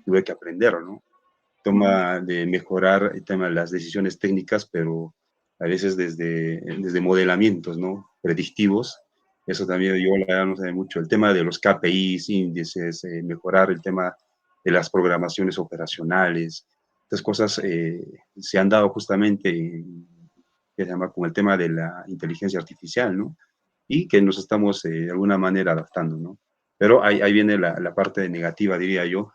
tuve que aprender, ¿no? Toma de mejorar el tema de las decisiones técnicas, pero a veces desde modelamientos, ¿no? Predictivos. Eso también yo la verdad no sé mucho. El tema de los KPIs, índices, mejorar el tema de las programaciones operacionales. Estas cosas se han dado justamente, que se llama, con el tema de la inteligencia artificial, ¿no? Y que nos estamos de alguna manera adaptando, ¿no? Pero ahí viene la parte negativa, diría yo.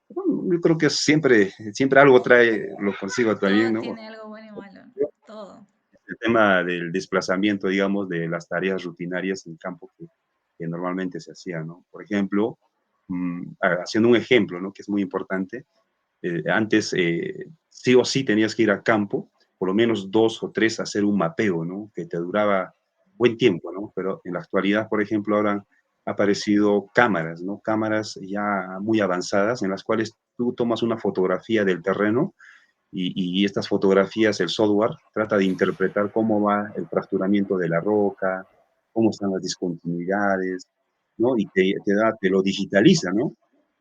Bueno, yo creo que siempre algo trae, lo consigo también, Todo ¿no? tiene algo bueno y malo, ¿no? Todo. El tema del desplazamiento, digamos, de las tareas rutinarias en campo que normalmente se hacían, ¿no? Por ejemplo, haciendo un ejemplo, ¿no? Que es muy importante, antes sí o sí tenías que ir a campo, por lo menos 2 o 3 a hacer un mapeo, ¿no? Que te duraba buen tiempo, ¿no? Pero en la actualidad, por ejemplo, ahora han aparecido cámaras, ¿no? Cámaras ya muy avanzadas en las cuales tú tomas una fotografía del terreno y estas fotografías, el software trata de interpretar cómo va el fracturamiento de la roca, cómo están las discontinuidades, ¿no? Y te lo digitaliza, ¿no?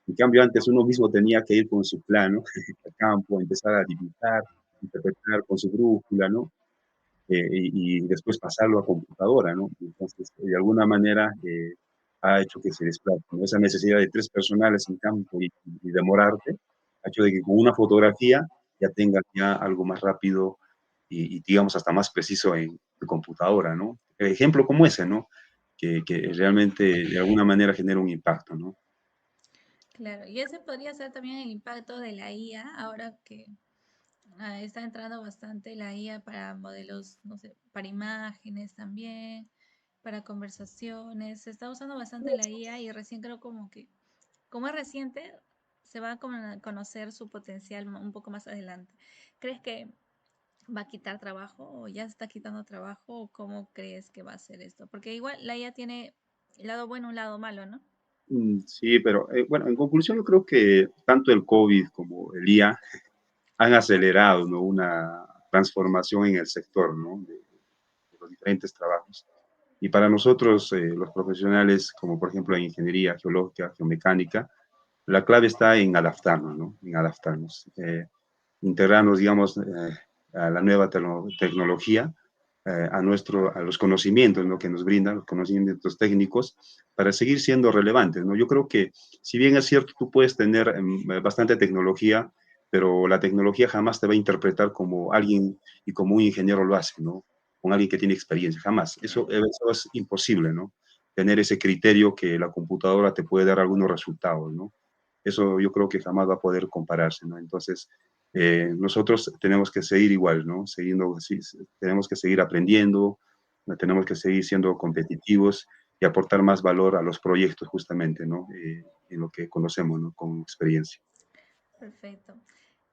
En cambio, antes uno mismo tenía que ir con su plano al campo, empezar a dibujar, interpretar con su brújula, ¿no? Y después pasarlo a computadora, ¿no? Entonces, de alguna manera, ha hecho que se desplace, ¿no? Esa necesidad de 3 personales en campo y demorarte, ha hecho de que con una fotografía ya tengas ya algo más rápido y digamos, hasta más preciso en tu computadora, ¿no? Ejemplo como ese, ¿no? Que realmente de alguna manera genera un impacto, ¿no? Claro. Y ese podría ser también el impacto de la IA, ahora que está entrando bastante la IA para modelos, no sé, para imágenes también, para conversaciones. Se está usando bastante la IA y recién creo como que, como es reciente, se va a conocer su potencial un poco más adelante. ¿Crees que va a quitar trabajo o ya se está quitando trabajo o cómo crees que va a ser esto? Porque igual la IA tiene el lado bueno, un lado malo, ¿no? Sí, pero bueno, en conclusión yo creo que tanto el COVID como el IA han acelerado, ¿no? Una transformación en el sector, ¿no? De los diferentes trabajos. Y para nosotros, los profesionales, como por ejemplo en ingeniería geológica, geomecánica, la clave está en adaptarnos, ¿no? En adaptarnos, integrarnos, digamos, a la nueva tecnología, a los conocimientos, ¿no?, que nos brindan, los conocimientos técnicos, para seguir siendo relevantes, ¿no? Yo creo que, si bien es cierto, tú puedes tener bastante tecnología, pero la tecnología jamás te va a interpretar como alguien y como un ingeniero lo hace, ¿no? Con alguien que tiene experiencia, jamás. Eso es imposible, ¿no? Tener ese criterio que la computadora te puede dar algunos resultados, ¿no? Eso yo creo que jamás va a poder compararse, ¿no? Entonces, nosotros tenemos que seguir igual, ¿no? Tenemos que seguir aprendiendo, tenemos que seguir siendo competitivos y aportar más valor a los proyectos justamente, ¿no? En lo que conocemos, ¿no? Con experiencia. Perfecto.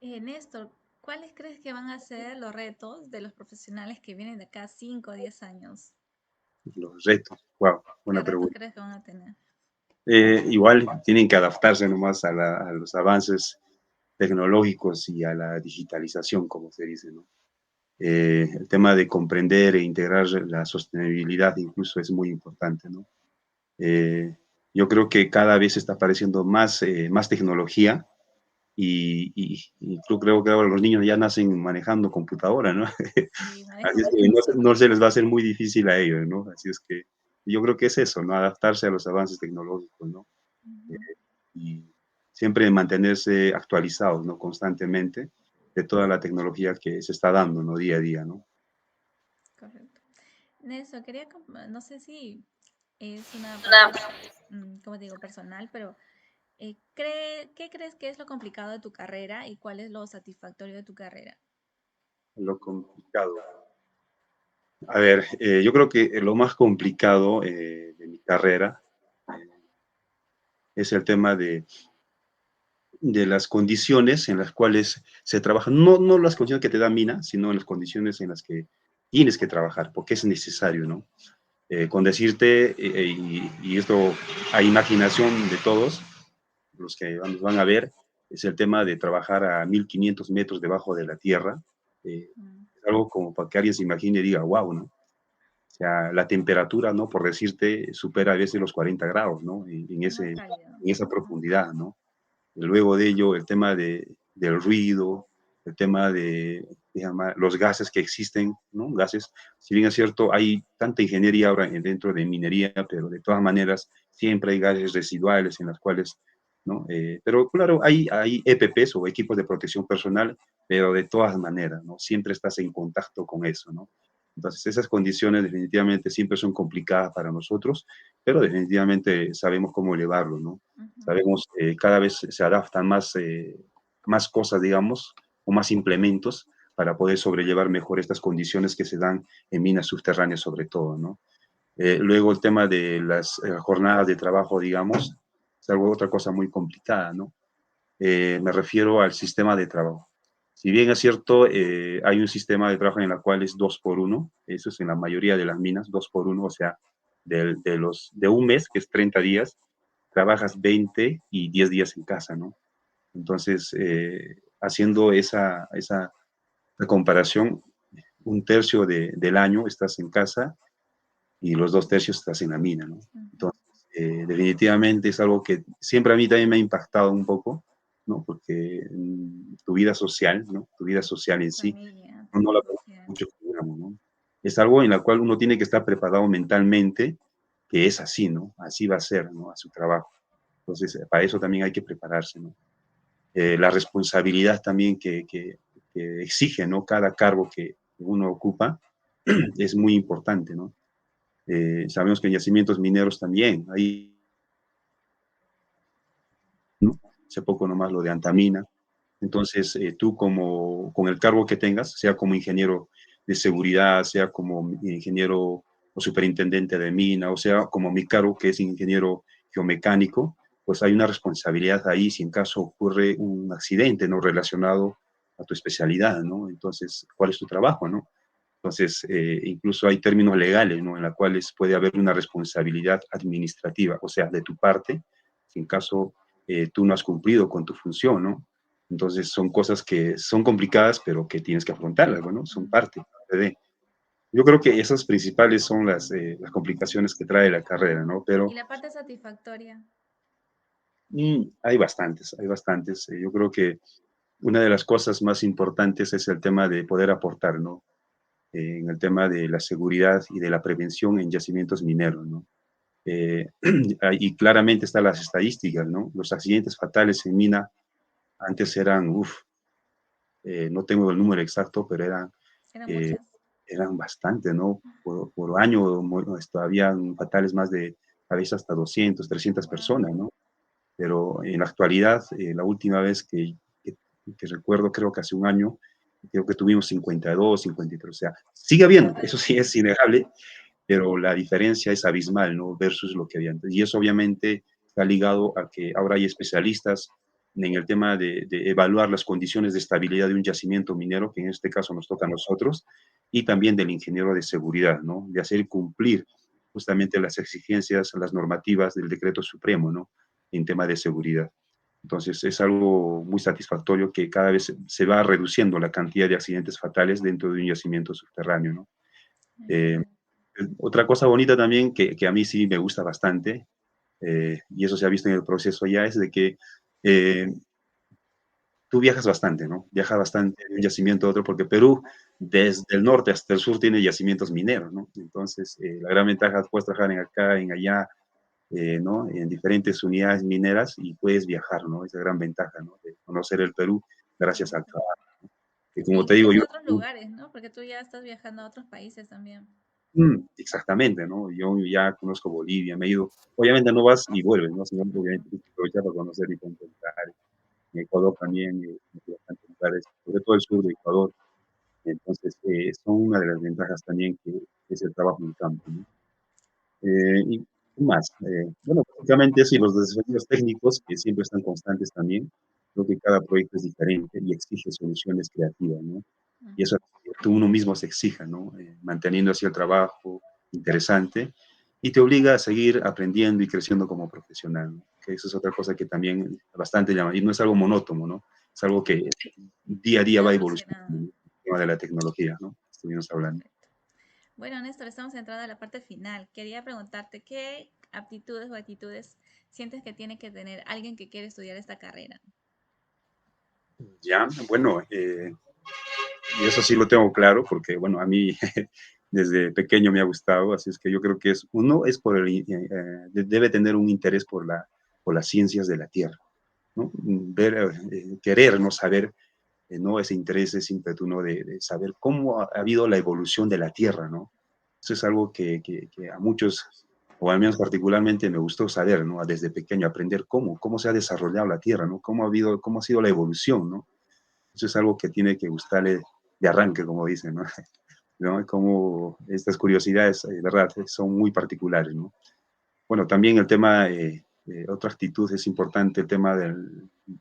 Néstor, ¿cuáles crees que van a ser los retos de los profesionales que vienen de acá a 5 o 10 años? Los retos, wow, ¿Qué buena retos pregunta. crees que van a tener? Igual tienen que adaptarse nomás a los avances tecnológicos y a la digitalización, como se dice, ¿no? El tema de comprender e integrar la sostenibilidad incluso es muy importante, ¿no? Eh, yo creo que cada vez está apareciendo más tecnología y yo creo que ahora los niños ya nacen manejando computadora, ¿no? Sí, Así es manejo. que no se les va a hacer muy difícil a ellos, ¿no? Así es que yo creo que es eso, ¿no? Adaptarse a los avances tecnológicos, ¿no? Eh, Ujú, y siempre mantenerse actualizados, ¿no? Constantemente de toda la tecnología que se está dando, ¿no? Día a día, ¿no? correcto. Néstor, no sé si es una parte, como te digo, personal, pero ¿qué crees que es lo complicado de tu carrera y cuál es lo satisfactorio de tu carrera? Lo complicado. A ver, yo creo que lo más complicado de mi carrera es el tema de las condiciones en las cuales se trabaja, no las condiciones que te da mina, sino en las condiciones en las que tienes que trabajar, porque es necesario, ¿no? Con decirte, y esto a imaginación de todos, los que nos van a ver, es el tema de trabajar a 1500 metros debajo de la tierra. Mm, Es algo como para que alguien se imagine y diga, wow, ¿no? O sea, la temperatura, ¿no? Por decirte, supera a veces los 40 grados, ¿no? muy cálido. En esa Ujú, profundidad, ¿no? Y luego de ello, el tema del ruido, el tema los gases que existen, ¿no? Gases, si bien es cierto, hay tanta ingeniería ahora dentro de minería, pero de todas maneras siempre hay gases residuales en las cuales, ¿no? Pero claro, hay EPPs o equipos de protección personal, pero de todas maneras, ¿no? Siempre estás en contacto con eso, ¿no? Entonces, esas condiciones definitivamente siempre son complicadas para nosotros, pero definitivamente sabemos cómo elevarlo, ¿no? ujú, Sabemos, cada vez se adaptan más cosas, digamos, o más implementos para poder sobrellevar mejor estas condiciones que se dan en minas subterráneas sobre todo, ¿no? Luego el tema de las jornadas de trabajo, digamos, es otra cosa muy complicada, ¿no? Me refiero al sistema de trabajo. Si bien es cierto, hay un sistema de trabajo en el cual es 2 por 1, eso es en la mayoría de las minas, 2 por 1, o sea, de un mes, que es 30 días, trabajas 20 y 10 días en casa, ¿no? Entonces, haciendo esa comparación, un tercio del año estás en casa y los 2 tercios estás en la mina, ¿no? ujú. Entonces, definitivamente es algo que siempre a mí también me ha impactado un poco, ¿no? Porque tu vida social, ¿no? Tu vida social en sí, Familia, no la conoce social. mucho, digamos, ¿no? Es algo en la cual uno tiene que estar preparado mentalmente, que es así, ¿no? Así va a ser, ¿no? A su trabajo. Entonces, para eso también hay que prepararse, ¿no? La responsabilidad también que exige, ¿no? Cada cargo que uno ocupa es muy importante, ¿no? Sabemos que en yacimientos mineros también, hay, ¿no? Hace poco nomás lo de Antamina. Entonces, tú con el cargo que tengas, sea como ingeniero de seguridad, sea como ingeniero o superintendente de mina, o sea como mi cargo que es ingeniero geomecánico, pues hay una responsabilidad ahí si en caso ocurre un accidente no relacionado a tu especialidad, ¿no? Entonces, ¿cuál es tu trabajo, no? Entonces, incluso hay términos legales, ¿no? En los cuales puede haber una responsabilidad administrativa, o sea, de tu parte, si en caso tú no has cumplido con tu función, ¿no? Entonces, son cosas que son complicadas, pero que tienes que afrontarlas, bueno, son Mm. parte de. Yo creo que esas principales son las complicaciones que trae la carrera, ¿no? Y Pero la parte satisfactoria. hay bastantes, hay bastantes. Yo creo que una de las cosas más importantes es el tema de poder aportar, ¿no? en el tema de la seguridad y de la prevención en yacimientos mineros, ¿no? Y claramente están las estadísticas, ¿no? Los accidentes fatales en mina antes eran, no tengo el número exacto, pero Eran eh, muchas. eran bastante, ¿no? Por año habían fatales más de a veces hasta 200, 300 Wow. personas, ¿no? Pero en la actualidad, la última vez que recuerdo, creo que hace un año, creo que tuvimos 52, 53, o sea, sigue habiendo, eso sí es innegable, pero la diferencia es abismal, ¿no? Versus lo que había antes. Y eso obviamente está ligado a que ahora hay especialistas en el tema de evaluar las condiciones de estabilidad de un yacimiento minero, que en este caso nos toca a nosotros, y también del ingeniero de seguridad, ¿no? De hacer cumplir justamente las exigencias, las normativas del decreto supremo, ¿no? En tema de seguridad. Entonces es algo muy satisfactorio que cada vez se va reduciendo la cantidad de accidentes fatales dentro de un yacimiento subterráneo, ¿no? Eh, Exacto. Otra cosa bonita también que a mí sí me gusta bastante, y eso se ha visto en el proceso ya, es de que eh, tú viajas bastante, ¿no? Viajas bastante de un yacimiento a otro, porque Perú, desde el norte hasta el sur, tiene yacimientos mineros, ¿no? Entonces, la gran ventaja es puedes trabajar en acá, en allá, ¿no? En diferentes unidades mineras y puedes viajar, ¿no? Esa gran ventaja, ¿no? De conocer el Perú gracias al Exacto. trabajo. Y E como te digo, incluso yo... a otros lugares, ¿no? Porque tú ya estás viajando a otros países también. Exactamente, ¿no? Yo ya conozco Bolivia, me he ido, obviamente no vas y vuelves, ¿no? Sino que obviamente tienes que aprovechar para conocer diferentes lugares. En Ecuador también, bastantes lugares, sobre todo el sur de Ecuador. Entonces, son una de las ventajas también que es el trabajo en campo, ¿no? Y ¿qué más? Bueno, básicamente sí, los desafíos técnicos que siempre están constantes también. Creo que cada proyecto es diferente y exige soluciones creativas, ¿no? Y Ujú. eso que uno mismo se exija, ¿no? Manteniendo así el trabajo interesante y te obliga a seguir aprendiendo y creciendo como profesional, ¿no? Que eso es otra cosa que también bastante llama, y no es algo monótono, ¿no? Es algo que día a día va evolucionando, Evolucionado. ¿no? El tema de la tecnología, ¿no? Estuvimos hablando. Perfecto. Bueno, Néstor, estamos entrando a la parte final. Quería preguntarte qué aptitudes o actitudes sientes que tiene que tener alguien que quiere estudiar esta carrera. Ya, bueno, y eso sí lo tengo claro porque, bueno, a mí desde pequeño me ha gustado, así es que yo creo que uno es debe tener un interés por las ciencias de la Tierra, ¿no? Ver, querer, no saber, ¿no? Ese interés, ese ímpetu, ¿no? De saber cómo ha habido la evolución de la Tierra, ¿no? Eso es algo que a muchos, o al menos particularmente, me gustó saber, ¿no? Desde pequeño, aprender cómo se ha desarrollado la Tierra, ¿no? Cómo ha sido la evolución, ¿no? Eso es algo que tiene que gustarle de arranque, como dicen, ¿no? ¿No? Como estas curiosidades, ¿verdad? Son muy particulares, ¿no? Bueno, también el tema, otra actitud es importante, el tema de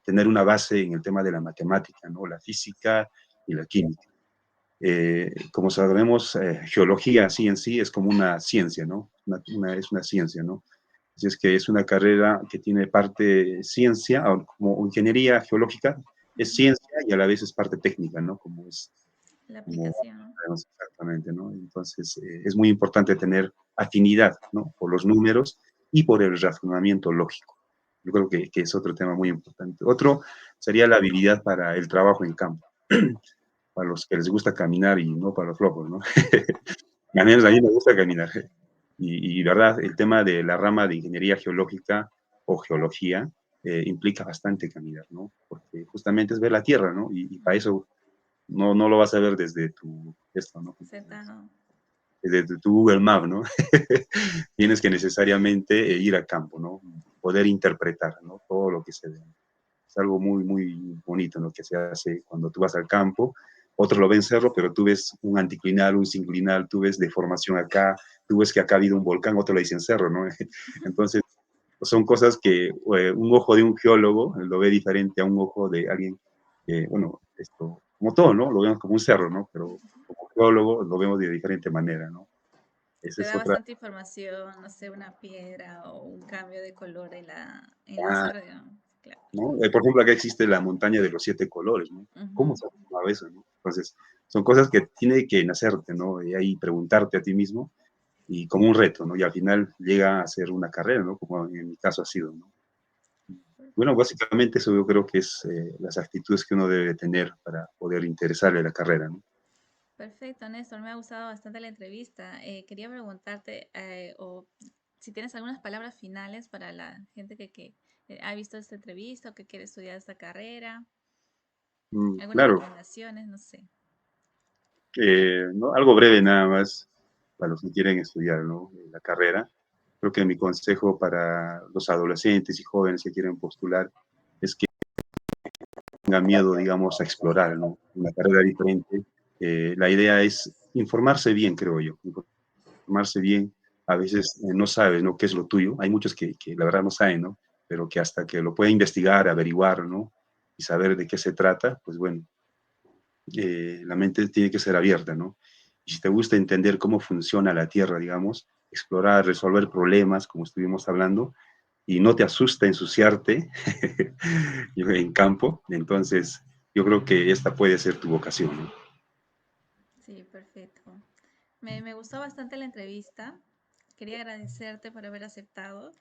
tener una base en el tema de la matemática, ¿no? La física y la química. Como sabemos, geología así en sí es como una ciencia, ¿no? Es una ciencia, ¿no? Así es que es una carrera que tiene parte ciencia, como ingeniería geológica, es Ujú. ciencia y a la vez es parte técnica, ¿no? La Como aplicación. sabemos exactamente, ¿no? Entonces, es muy importante tener afinidad, ¿no? Por los números y por el razonamiento lógico. Yo creo que es otro tema muy importante. Otro sería la habilidad para el trabajo en campo, para los que les gusta caminar y no para los flojos, ¿no? Al menos a mí me gusta caminar. ¿Verdad? El tema de la rama de ingeniería geológica o geología implica bastante caminar, ¿no? Porque justamente es ver la Tierra, ¿no? Y para Ujú. eso no lo vas a ver desde ¿no? Sentado. Desde tu Google Map, ¿no? Tienes que necesariamente ir a campo, ¿no? Poder interpretar, ¿no? Todo lo que se ve. Es algo muy, muy bonito lo que se hace cuando tú vas al campo. Otros lo ven cerro, pero tú ves un anticlinal, un sinclinal, tú ves deformación acá, tú ves que acá ha habido un volcán, otro le dicen cerro, ¿no? Entonces, son cosas que un ojo de un geólogo lo ve diferente a un ojo de alguien que, bueno, esto, como todo, ¿no? Lo vemos como un cerro, ¿no? Pero como geólogo lo vemos de diferente manera, ¿no? Esa Te es da otra. bastante información, no sé, una piedra o un cambio de color en la cerda. Claro. ¿No? Por ejemplo, acá existe la montaña de los 7 colores, ¿no? ¿Cómo Ujú. se llama eso, no? Entonces, son cosas que tiene que nacerte, ¿no? Y ahí preguntarte a ti mismo y como un reto, ¿no? Y al final llega a ser una carrera, ¿no? Como en mi caso ha sido, ¿no? Bueno, básicamente eso yo creo que es las actitudes que uno debe tener para poder interesarle a la carrera, ¿no? Perfecto, Néstor, me ha gustado bastante la entrevista. Quería preguntarte o si tienes algunas palabras finales para la gente que ha visto esta entrevista o que quiere estudiar esta carrera, algunas Claro, recomendaciones, no sé. ¿no? Algo breve nada más para los que quieren estudiar, ¿no? La carrera. Creo que mi consejo para los adolescentes y jóvenes que quieren postular es que tengan miedo, digamos, a explorar, ¿no? Una carrera diferente. La idea es informarse bien, creo yo, informarse bien. A veces no sabes, ¿no? ¿Qué es lo tuyo? Hay muchos que la verdad no saben, ¿no? Pero que hasta que lo pueden investigar, averiguar, ¿no? Y saber de qué se trata, pues bueno, la mente tiene que ser abierta, ¿no? Y si te gusta entender cómo funciona la Tierra, digamos, explorar, resolver problemas, como estuvimos hablando, y no te asusta ensuciarte en campo, entonces yo creo que esta puede ser tu vocación, ¿no? Sí, perfecto. Me gustó bastante la entrevista. Quería agradecerte por haber aceptado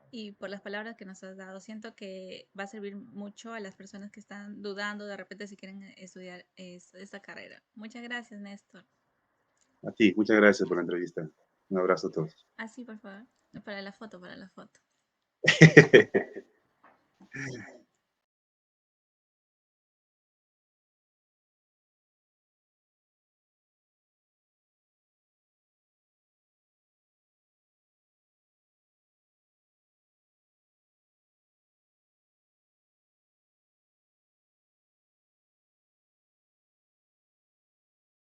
y por las palabras que nos has dado. Siento que va a servir mucho a las personas que están dudando de repente si quieren estudiar esta carrera. Muchas gracias, Néstor. A ti, muchas gracias por la entrevista. Un abrazo a todos. Así, por favor. Para la foto, para la foto.